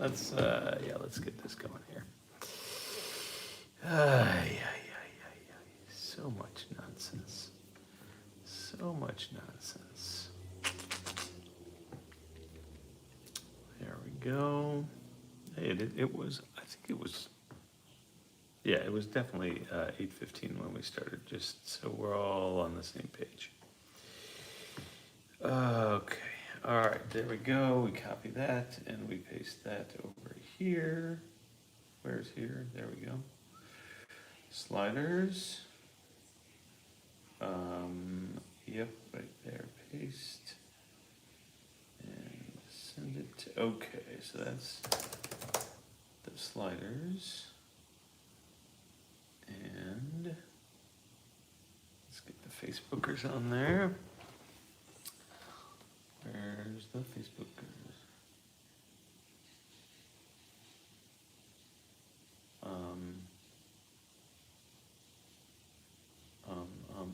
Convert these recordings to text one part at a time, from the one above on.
let's get this going here. So much nonsense. So much nonsense. There we go. Hey, it was, I think it was, yeah, it was definitely 8:15 when we started, just so we're all on the same page. Okay, all right, there we go. We copy that and we paste that over here. Where's here? There we go. Sliders. Yep, right there, paste. And send it, okay, so that's the sliders. And let's get the Facebookers on there. Where's the Facebookers?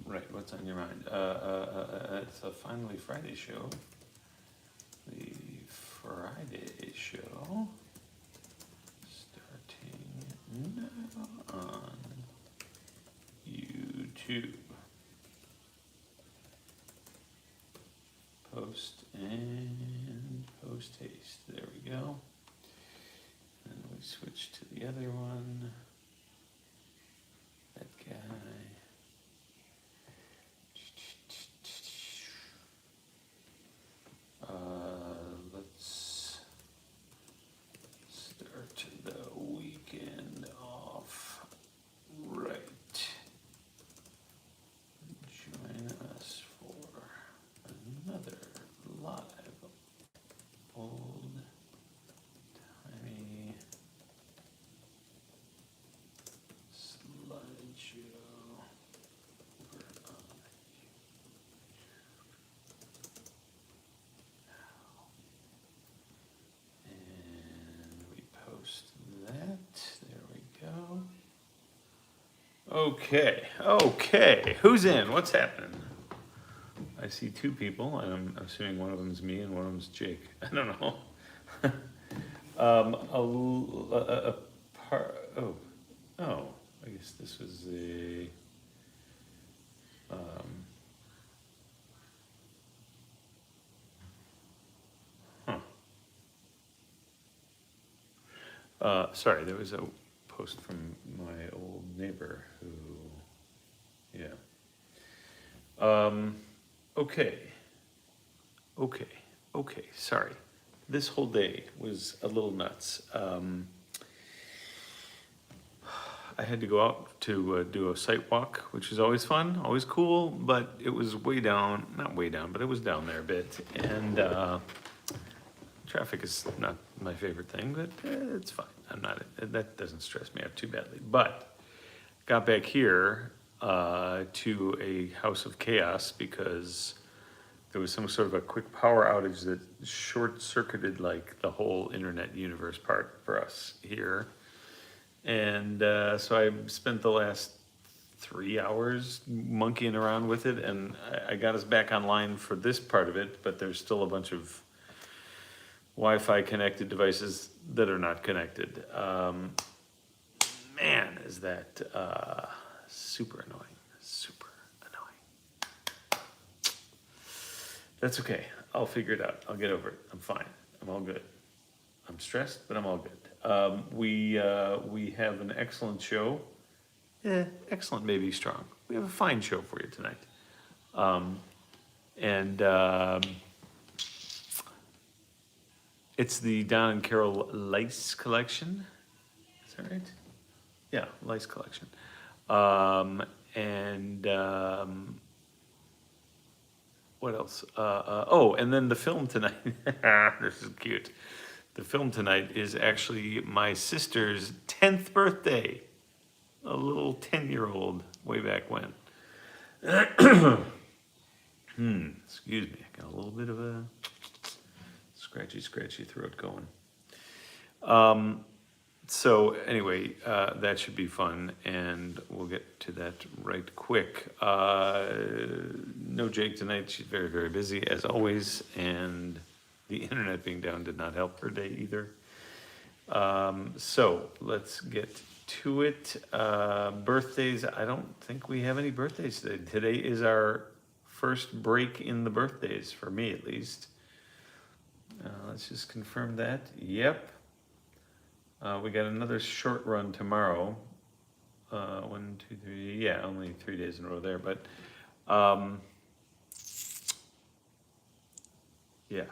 Right, what's on your mind? It's a Finally Friday show. The Friday show starting now on YouTube. Post and post haste. There we go. And we switch to the other one. That guy. Let's start the weekend off right. Join us for another live old-timey slideshow over on and we post that. There we go. Okay, who's in? What's happening? I see two people, and I'm assuming one of them is me and one of them is Jake. I don't know. I guess this was a. Sorry, there was a post from my old neighbor who, yeah. Okay, sorry. This whole day was a little nuts. I had to go out to do a site walk, which is always fun, always cool, but it was way down, not way down, but it was down there a bit. And traffic is not my favorite thing, but it's fine. That doesn't stress me out too badly. But got back here to a house of chaos because there was some sort of a quick power outage that short-circuited like the whole internet universe part for us here. And so I spent the last 3 hours monkeying around with it, and I got us back online for this part of it, but there's still a bunch of Wi-Fi connected devices that are not connected. Man, is that super annoying. That's okay. I'll figure it out. I'll get over it. I'm fine. I'm all good. I'm stressed, but I'm all good. We have an excellent show. Excellent, maybe strong. We have a fine show for you tonight. It's the Don and Carol Leis collection. Is that right? Yeah, Leis collection. What else? And then the film tonight. This is cute. The film tonight is actually my sister's 10th birthday. A little 10-year-old way back when. Excuse me, I got a little bit of a scratchy throat going. So anyway, that should be fun, and we'll get to that right quick. No Jake tonight. She's very, very busy as always, and the internet being down did not help her day either. So let's get to it. Birthdays, I don't think we have any birthdays today. Today is our first break in the birthdays, for me at least. Let's just confirm that. Yep. We got another short run tomorrow. 1, 2, 3, yeah, only 3 days in a row there, but yeah.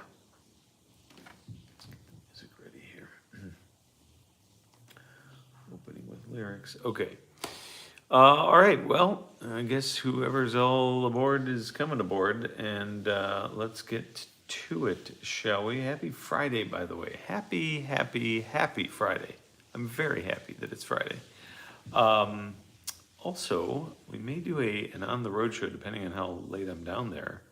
Let's get the music ready here. Opening with lyrics. Okay. All right. Well, I guess whoever's all aboard is coming aboard, and let's get to it, shall we? Happy Friday, by the way. Happy, happy, happy Friday. I'm very happy that it's Friday. Also, we may do an on the road show depending on how late I'm down there.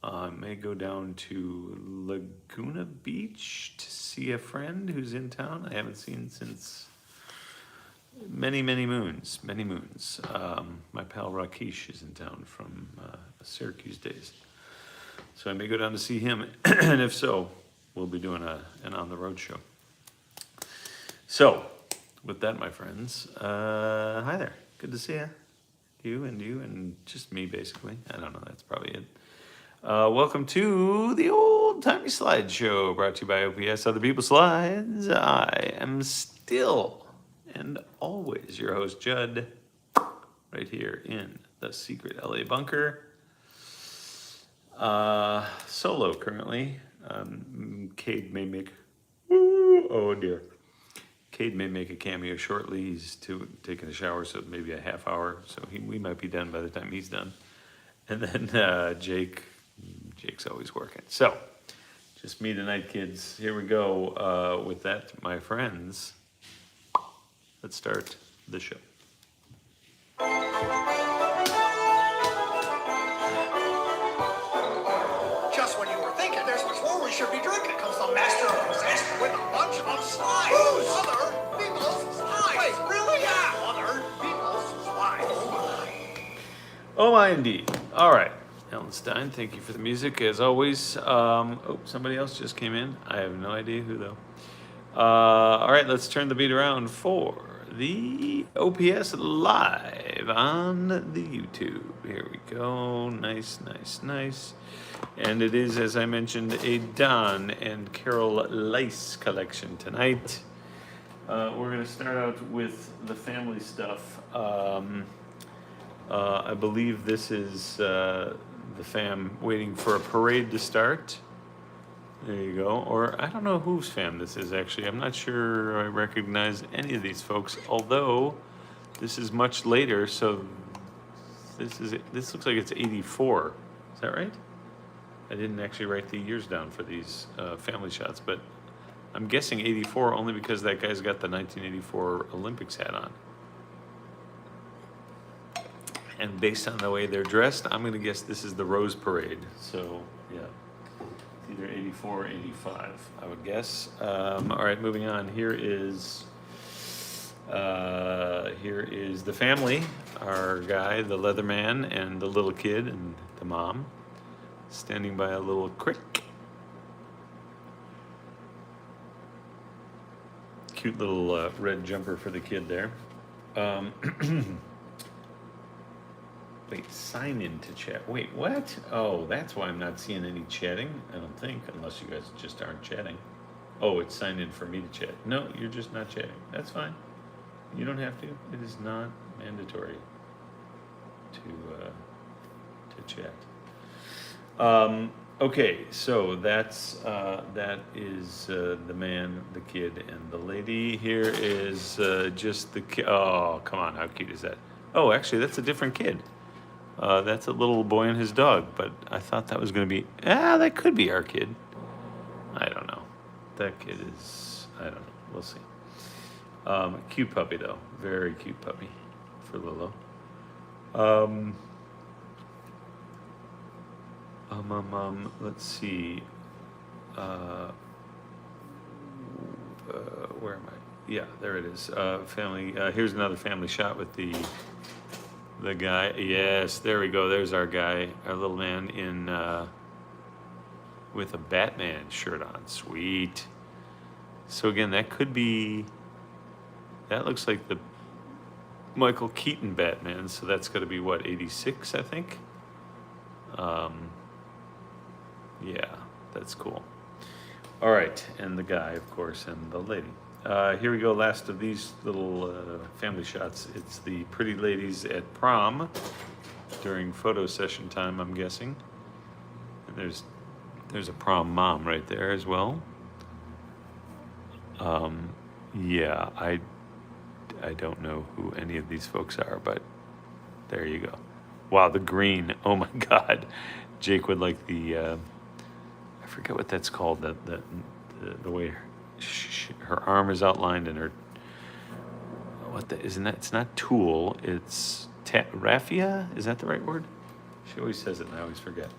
I may go down to Laguna Beach to see a friend who's in town. I haven't seen since many moons. My pal Rakesh is in town from Syracuse days. So I may go down to see him, and if so, we'll be doing an on the road show. So, with that, my friends, hi there. Good to see you and just me, basically. I don't know, that's probably it. Welcome to the Old-Timey Slideshow, brought to you by OPS Other People's Slides. I am still and always your host, Judd, right here in the secret LA bunker. Solo currently. Cade may make, oh dear. Cade may make a cameo shortly. He's taking a shower, so maybe a half hour. So we might be done by the time he's done. And then Jake's always working. So, just me tonight, kids. Here we go. With that, my friends, let's start the show. Just when you were thinking there's much more we should be drinking, comes the master of disaster with a bunch of slides. Who's? Other people's slides. Wait, really? Yeah, other people's slides. Oh, my indeed. All right. Ellen Stein, thank you for the music, as always. Oh, somebody else just came in. I have no idea who, though. All right, let's turn the beat around for the OPS Live on the YouTube. Here we go. Nice. And it is, as I mentioned, a Don and Carol Leis collection tonight. We're going to start out with the family stuff. I believe this is the fam waiting for a parade to start. There you go. Or I don't know whose fam this is, actually. I'm not sure I recognize any of these folks, although this is much later, so this looks like it's 84. Is that right? I didn't actually write the years down for these family shots, but I'm guessing 84 only because that guy's got the 1984 Olympics hat on. And based on the way they're dressed, I'm going to guess this is the Rose Parade. So, yeah, it's either 84 or 85, I would guess. All right, moving on. Here is the family, our guy, the leather man, and the little kid, and the mom, standing by a little creek. Cute little red jumper for the kid there. Wait, sign in to chat. Wait, what? Oh, that's why I'm not seeing any chatting, I don't think, unless you guys just aren't chatting. Oh, it's signed in for me to chat. No, you're just not chatting. That's fine. You don't have to. It is not mandatory to chat. Okay, so that is the man, the kid, and the lady. Here is just the kid. Oh, come on, how cute is that? Oh, actually, that's a different kid. That's a little boy and his dog, but I thought that was going to be, that could be our kid. I don't know. That kid is, I don't know. We'll see. Cute puppy, though. Very cute puppy for Lilo. Let's see. Where am I? Yeah, there it is. Family. Here's another family shot with the guy. Yes, there we go. There's our guy, our little man in with a Batman shirt on. Sweet. So again, that could be, that looks like the Michael Keaton Batman, so that's got to be what, 86, I think? Yeah, that's cool. All right, and the guy, of course, and the lady. Here we go, last of these little family shots. It's the pretty ladies at prom during photo session time, I'm guessing. And there's a prom mom right there as well. Yeah, I don't know who any of these folks are, but there you go. Wow, the green. Oh my God. Jake would like the, I forget what that's called, the way her arm is outlined and her, isn't that, it's not tulle, it's raffia? Is that the right word? She always says it and I always forget.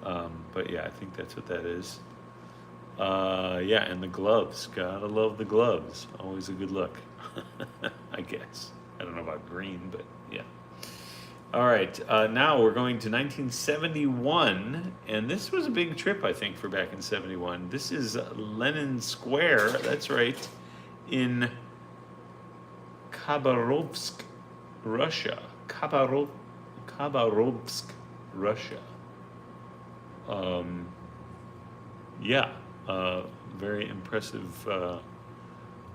But yeah, I think that's what that is. Yeah, and the gloves. Gotta love the gloves. Always a good look, I guess. I don't know about green, but yeah. All right, now we're going to 1971, and this was a big trip, I think, for back in 71. This is Lenin Square, that's right, in Khabarovsk, Russia. Khabarovsk, Russia. Yeah, very impressive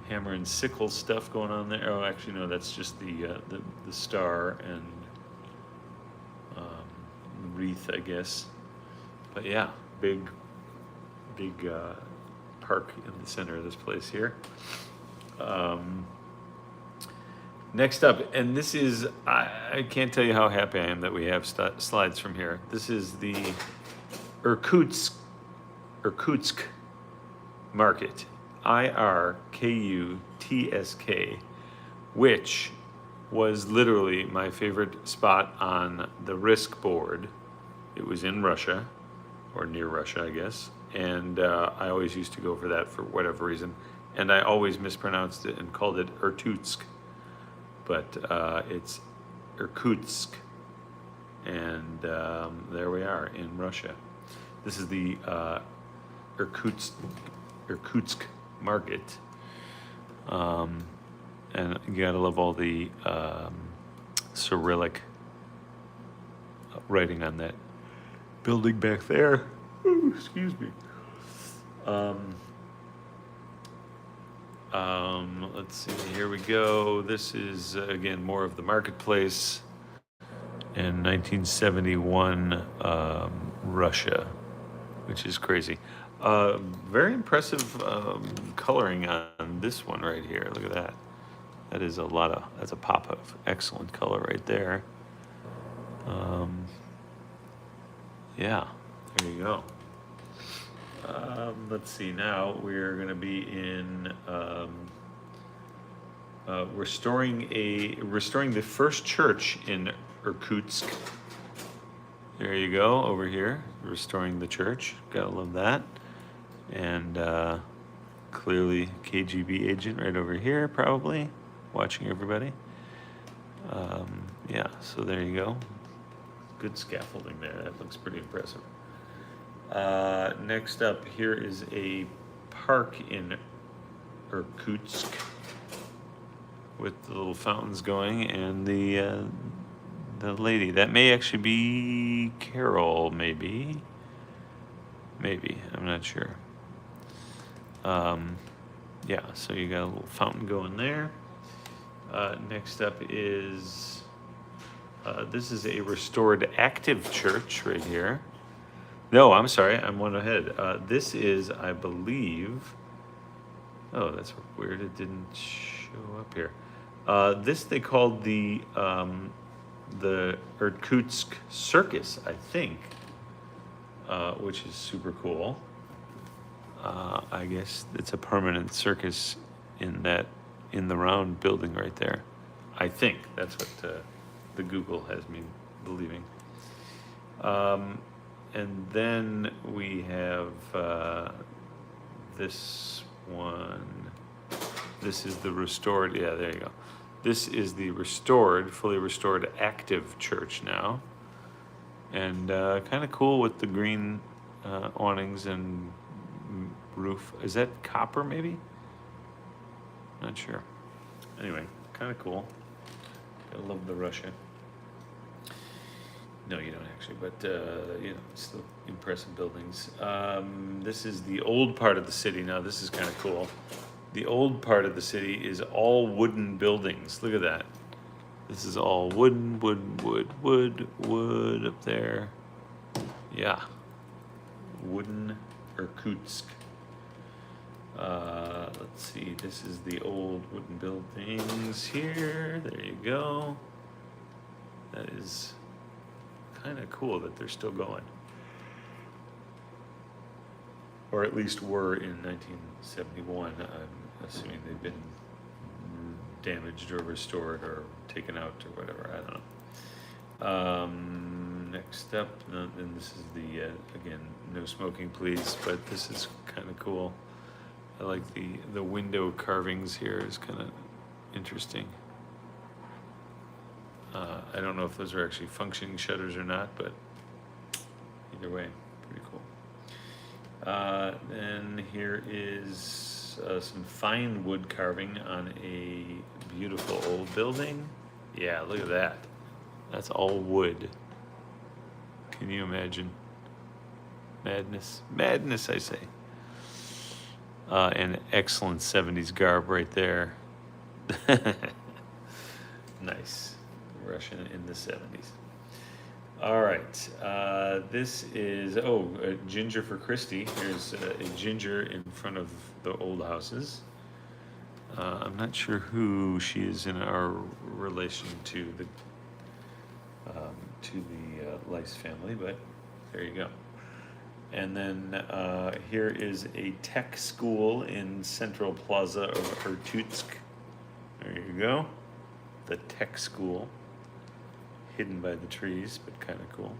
hammer and sickle stuff going on there. Oh, actually, no, that's just the star and wreath, I guess. But yeah, big park in the center of this place here. Next up, and this is, I can't tell you how happy I am that we have slides from here. This is the Irkutsk market, IRKUTSK, which was literally my favorite spot on the Risk board. It was in Russia, or near Russia, I guess, and I always used to go for that for whatever reason, and I always mispronounced it and called it Irkutsk, but it's Irkutsk, and there we are in Russia. This is the Irkutsk market, and you gotta love all the Cyrillic writing on that building back there. Ooh, excuse me. Let's see, here we go. This is again more of the marketplace in 1971 Russia, which is crazy. Very impressive coloring on this one right here. Look at that. That is that's a pop of excellent color right there. Yeah, there you go. Let's see, now we're gonna be in restoring the first church in Irkutsk. There you go, over here, restoring the church. Gotta love that. And clearly KGB agent right over here, probably watching everybody. Yeah, so there you go. Good scaffolding there. That looks pretty impressive. Next up, here is a park in Irkutsk with the little fountains going and the lady. That may actually be Carol, maybe. Maybe, I'm not sure. Yeah, so you got a little fountain going there. Next up is, this is a restored active church right here. No, I'm sorry, I'm one ahead. This is, I believe, oh, that's weird, it didn't show up here. This they called the Irkutsk Circus, I think, which is super cool. I guess it's a permanent circus in the round building right there. I think that's what the Google has me believing. And then we have this one. This is the restored, yeah, there you go. This is the restored, fully restored active church now. And kind of cool with the green awnings and roof. Is that copper maybe? Not sure. Anyway, kind of cool. I love the Russia. No, you don't actually, but you know, still impressive buildings. This is the old part of the city. Now, this is kind of cool. The old part of the city is all wooden buildings. Look at that. This is all wooden, wood up there. Yeah. Wooden Irkutsk. Let's see, this is the old wooden buildings here. There you go. That is kind of cool that they're still going. Or at least were in 1971. I'm assuming they've been damaged or restored or taken out or whatever. I don't know. Next up, and this is the, again, no smoking please, but this is kind of cool. I like the window carvings here is kind of interesting. I don't know if those are actually functioning shutters or not, but either way, pretty cool. Then here is some fine wood carving on a beautiful old building. Yeah, look at that. That's all wood. Can you imagine? Madness. Madness, I say. An excellent 70s garb right there. Nice. Russian in the 70s. All right. This is, ginger for Christie. Here's a ginger in front of the old houses. I'm not sure who she is in our relation to the Leis family, but there you go. And then here is a tech school in Central Plaza of Irkutsk. There you go. The tech school, hidden by the trees, but kind of cool.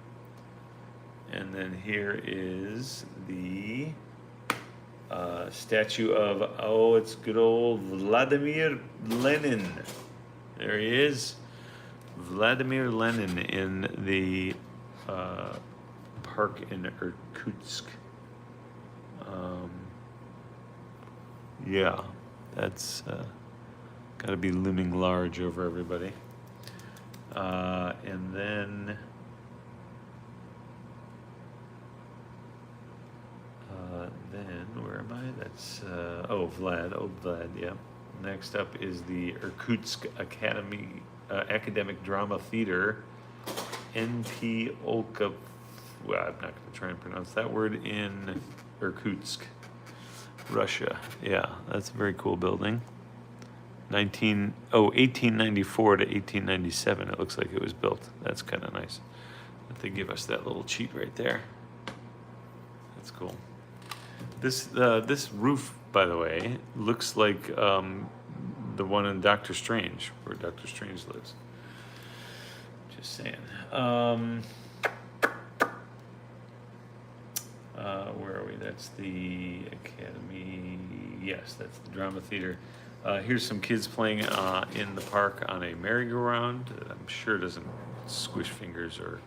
And then here is the statue of, it's good old Vladimir Lenin. There he is. Vladimir Lenin in the park in Irkutsk. Yeah, that's got to be looming large over everybody. And then where am I? That's old Vlad, yeah. Next up is the Irkutsk Academic Drama Theater, NP Olka. Well, I'm not going to try and pronounce that word, in Irkutsk, Russia. Yeah, that's a very cool building. 1894 to 1897, it looks like it was built. That's kind of nice that they give us that little cheat right there. That's cool. This roof, by the way, looks like the one in Doctor Strange, where Doctor Strange lives. Just saying. Where are we? That's the Academy. Yes, that's the Drama Theater. Here's some kids playing in the park on a merry-go-round. I'm sure it doesn't squish fingers or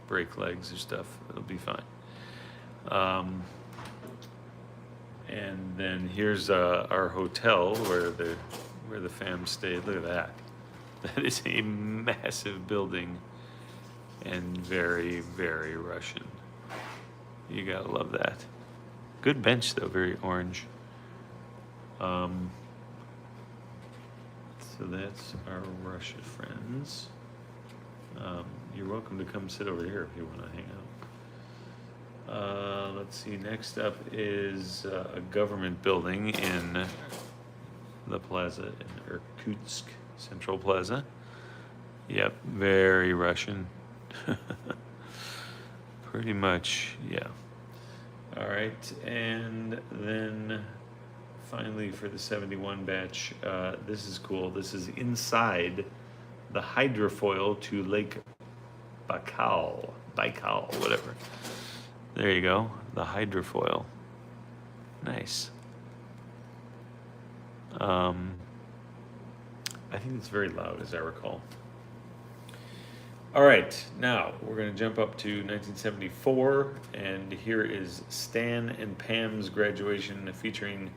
break legs or stuff. It'll be fine. And then here's our hotel where the fam stayed. Look at that. That is a massive building and very, very Russian. You gotta love that. Good bench though, very orange. So that's our Russia friends. You're welcome to come sit over here if you want to hang out. Let's see, next up is a government building in the plaza in Irkutsk, Central Plaza. Yep, very Russian. Pretty much, yeah. All right, and then finally for the 71 batch, this is cool. This is inside the hydrofoil to Lake Baikal, whatever. There you go, the hydrofoil. Nice. I think it's very loud, as I recall. All right, now we're gonna jump up to 1974, and here is Stan and Pam's graduation featuring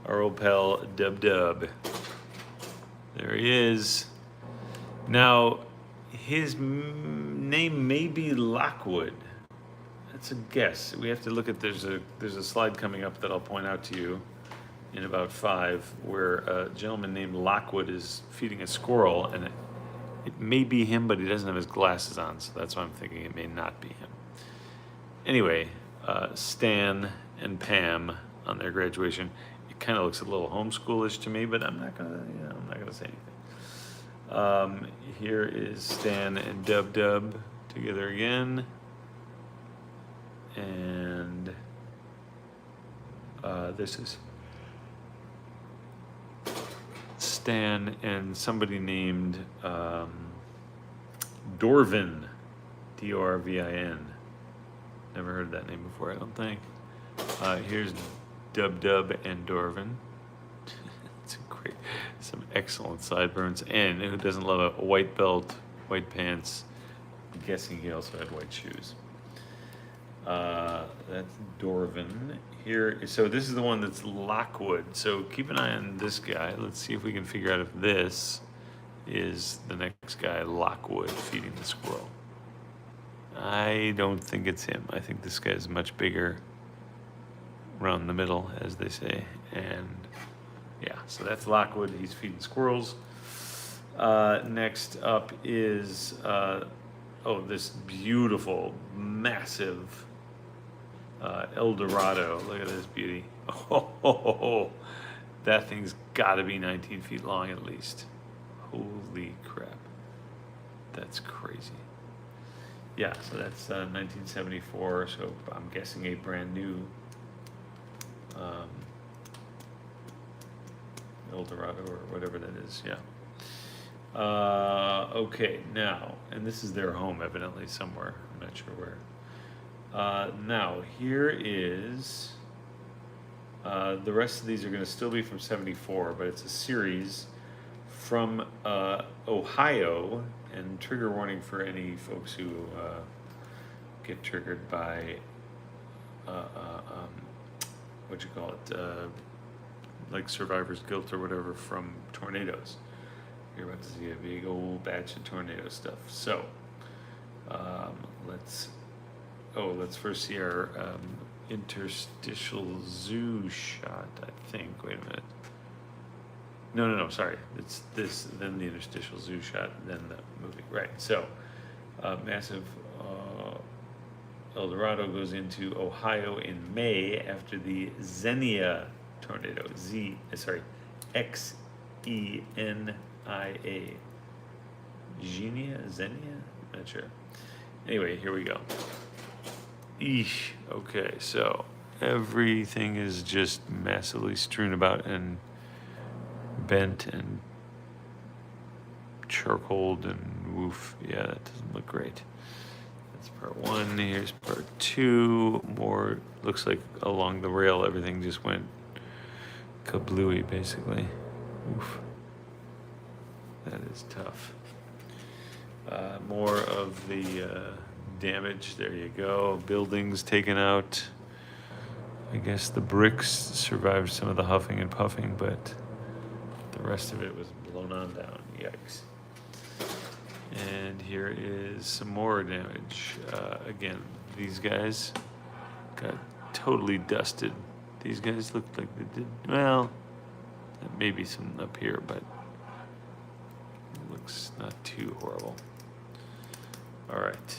our old pal Dub Dub. There he is. Now, his name may be Lockwood. That's a guess. We have to look at, there's a slide coming up that I'll point out to you in about 5, where a gentleman named Lockwood is feeding a squirrel, and it may be him, but he doesn't have his glasses on, so that's why I'm thinking it may not be him. Anyway, Stan and Pam on their graduation. It kind of looks a little homeschoolish to me, but I'm not gonna say anything. Here is Stan and Dub Dub together again, and this is Stan and somebody named Dorvin, Dorvin. Never heard that name before, I don't think. Here's Dub Dub and Dorvin. It's great, some excellent sideburns. And who doesn't love a white belt, white pants? I'm guessing he also had white shoes. That's Dorvin. Here, so this is the one that's Lockwood. So keep an eye on this guy. Let's see if we can figure out if this is the next guy, Lockwood, feeding the squirrel. I don't think it's him. I think this guy is much bigger around the middle, as they say. And yeah, so that's Lockwood. He's feeding squirrels. Next up is, this beautiful, massive El Dorado. Look at this beauty. Oh, that thing's got to be 19 feet long at least. Holy crap. That's crazy. Yeah, so that's 1974, so I'm guessing a brand new El Dorado or whatever that is, yeah. Okay, now, and this is their home evidently somewhere, I'm not sure where. Now, here is, the rest of these are gonna still be from 74, but it's a series from Ohio, and trigger warning for any folks who get triggered by, like survivor's guilt or whatever from tornadoes. You're about to see a big old batch of tornado stuff. So, let's first see our interstitial zoo shot, I think. Wait a minute. No, sorry. It's this, then the interstitial zoo shot, then the movie. Right, so massive El Dorado goes into Ohio in May after the Xenia tornado. Xenia? Xenia? Not sure. Anyway, here we go. Eesh. Okay, so everything is just massively strewn about and bent and charcoaled and woof. Yeah, that doesn't look great. That's part 1. Here's part 2. More, looks like along the rail everything just went kablooey basically. Oof. That is tough. More of the damage. There you go. Buildings taken out. I guess the bricks survived some of the huffing and puffing, but the rest of it was blown on down. Yikes. And here is some more damage. Again, these guys got totally dusted. These guys looked like they did, well, maybe some up here, but it looks not too horrible. All right.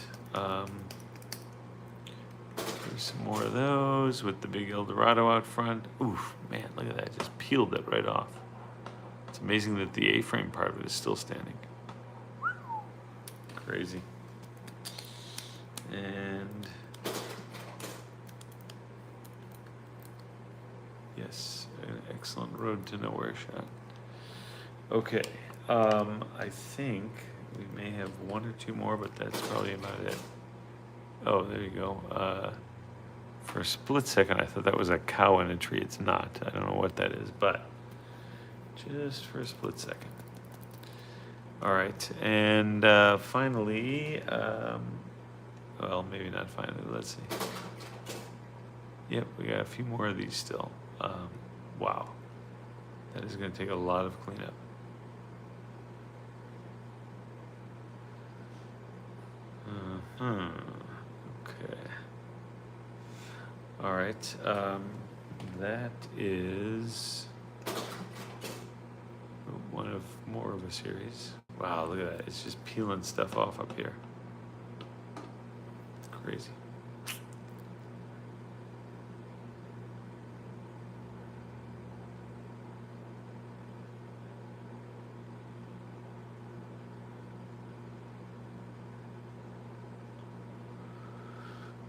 There's some more of those with the big El Dorado out front. Oof, man, look at that. Just peeled it right off. It's amazing that the A-frame part of it is still standing. Crazy. And yes, an excellent road to nowhere shot. Okay, I think we may have 1 or 2 more, but that's probably about it. Oh, there you go. For a split second, I thought that was a cow in a tree. It's not. I don't know what that is, but just for a split second. All right, and finally, well, maybe not finally. Let's see. Yep, we got a few more of these still. Wow, that is going to take a lot of cleanup. Okay. All right. That is one of more of a series. Wow, look at that. It's just peeling stuff off up here. Crazy.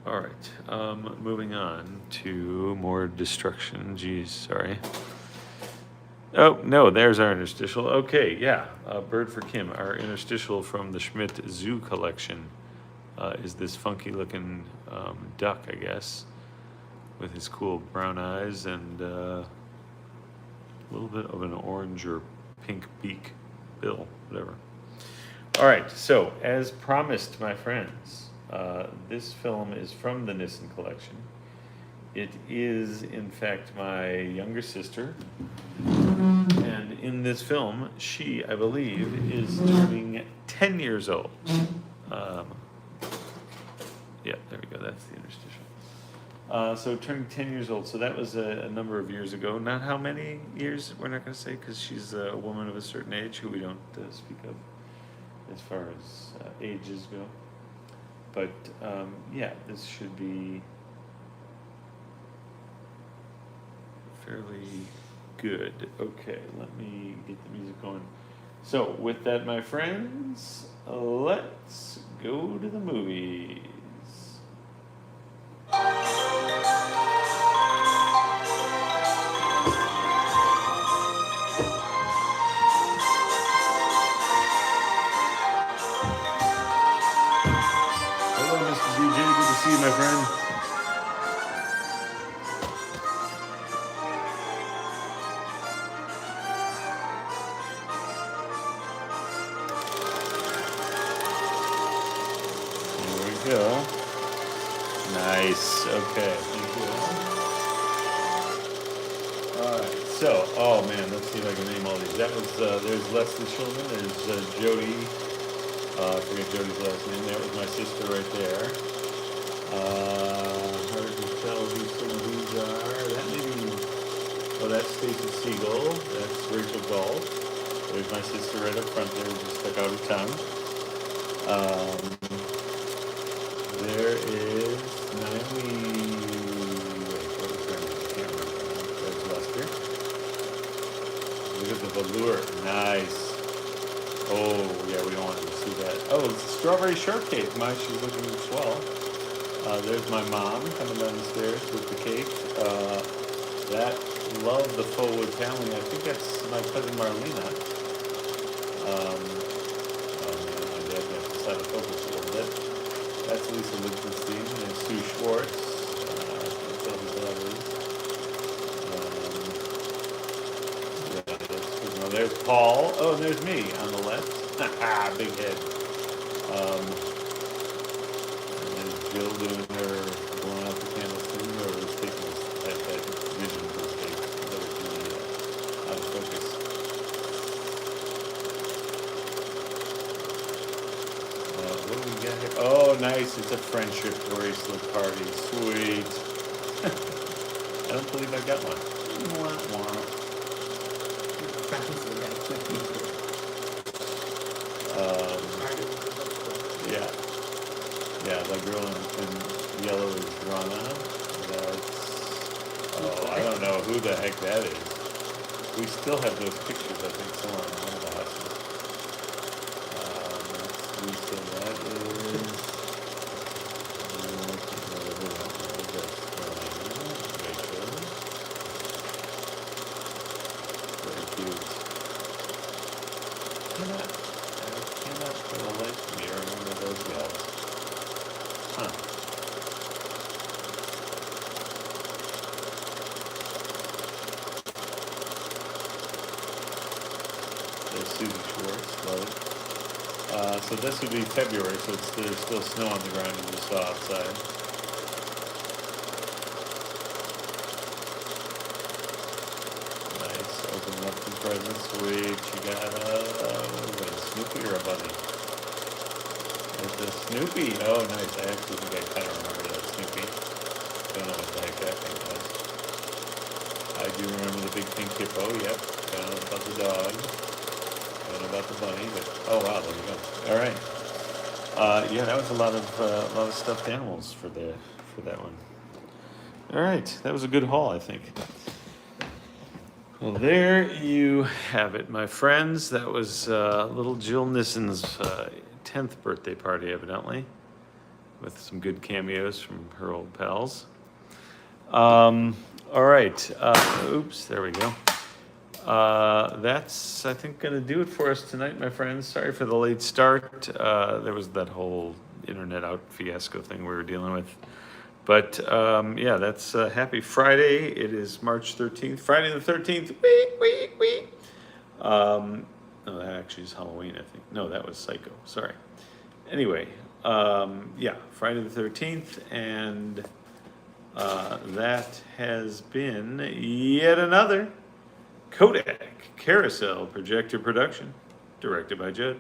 All right, moving on to more destruction. Geez, sorry. Oh, no, there's our interstitial. Okay, yeah, Bird for Kim. Our interstitial from the Schmidt Zoo collection is this funky looking duck, I guess, with his cool brown eyes and a little bit of an orange or pink beak, bill, whatever. All right, so as promised, my friends, this film is from the Nissen collection. It is, in fact, my younger sister. And in this film, she, I believe, is turning 10 years old. Yeah, there we go. That's the interstitial. So turning 10 years old. So that was a number of years ago. Not how many years, we're not going to say, because she's a woman of a certain age who we don't speak of as far as ages go. But yeah, this should be fairly good. Okay, let me get the music going. So with that, my friends, let's go to the movies. Hello, Mr. DJ. Good to see you, my friend. Go. Nice. Okay. Thank you. All right. So, oh man, let's see if I can name all these. That was there's Leslie Shulman. There's Jody. I forget Jody's last name. That was my sister right there. Hard to tell who some of these are. That maybe. Oh, that's Stacey Siegel. That's Rachel Galt. There's my sister right up front there. Just stuck out her tongue. There is Naomi. Wait, what was her name? I can't remember now. There's Lester. Look at the velour. Nice. Oh, yeah, we don't want to see that. Oh, it's strawberry shortcake. She's looking swell. There's my mom coming down the stairs with the cake. That love the forward family. I think that's my cousin Marlena. Oh man, my dad got this out of focus a little bit. That's Lisa Lichtenstein and Sue Schwartz. That's all these others. Yeah, that's good. Now there's Paul. Oh, and there's me on the left. Big head. And there's Jill doing her blowing out the candle thing, or was taking that vision for the face. That was really out of focus. What do we got here? Oh, nice. It's a friendship bracelet party. Sweet. I don't believe I got one. Wah, wah. Yeah. Yeah, the girl in yellow is Rana. That's... Oh, I don't know who the heck that is. We still have those pictures, I think, somewhere in one of the houses. Lisa, that is... Very cute. I cannot for the life of me remember those gals. Huh. There's Susie Schwartz, love it. So this would be February, so there's still snow on the ground as you saw outside. Nice, opening up some presents. Sweet, you got what is it, a Snoopy or a bunny? It's a Snoopy. Oh, nice. I actually think I kind of remember that Snoopy. Don't know what the heck that thing was. I do remember the big pink hippo. Yep. Don't know about the dog. Don't know about the bunny, but oh wow, there you go. All right. Yeah, that was a lot of stuffed animals for that one. All right, that was a good haul, I think. Well, there you have it, my friends. That was little Jill Nissen's 10th birthday party, evidently, with some good cameos from her old pals. All right. Oops, there we go. That's, I think, going to do it for us tonight, my friends. Sorry for the late start. There was that whole internet out fiasco thing we were dealing with. But yeah, that's happy Friday. It is March 13th, Friday the 13th. No, that actually is Halloween, I think. No, that was Psycho. Sorry. Anyway, yeah, Friday the 13th. And that has been yet another Kodak Carousel Projector production, directed by Judd,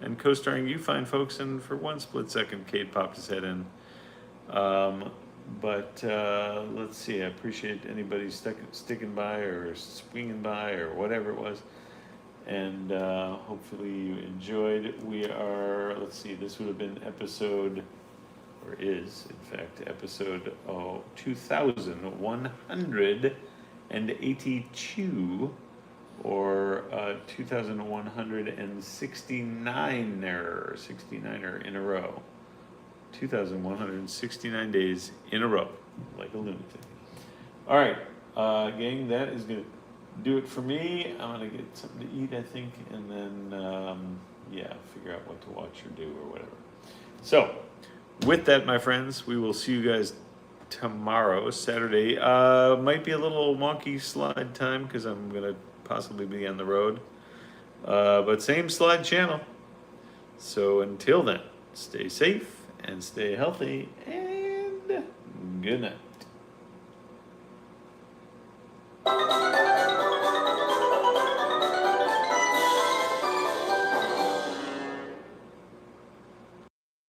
and co-starring you fine folks. And for one split second, Kate popped his head in. But let's see, I appreciate anybody sticking by or swinging by or whatever it was. And hopefully you enjoyed. We are, let's see, this would have been episode, or is, in fact, episode 2182, or 2169er in a row. 2,169 days in a row, like a lunatic. All right, gang, that is going to do it for me. I'm going to get something to eat, I think, and then, yeah, figure out what to watch or do or whatever. So, with that, my friends, we will see you guys tomorrow, Saturday. Might be a little wonky slide time because I'm going to possibly be on the road. But same slide channel. So until then, stay safe and stay healthy, and good night.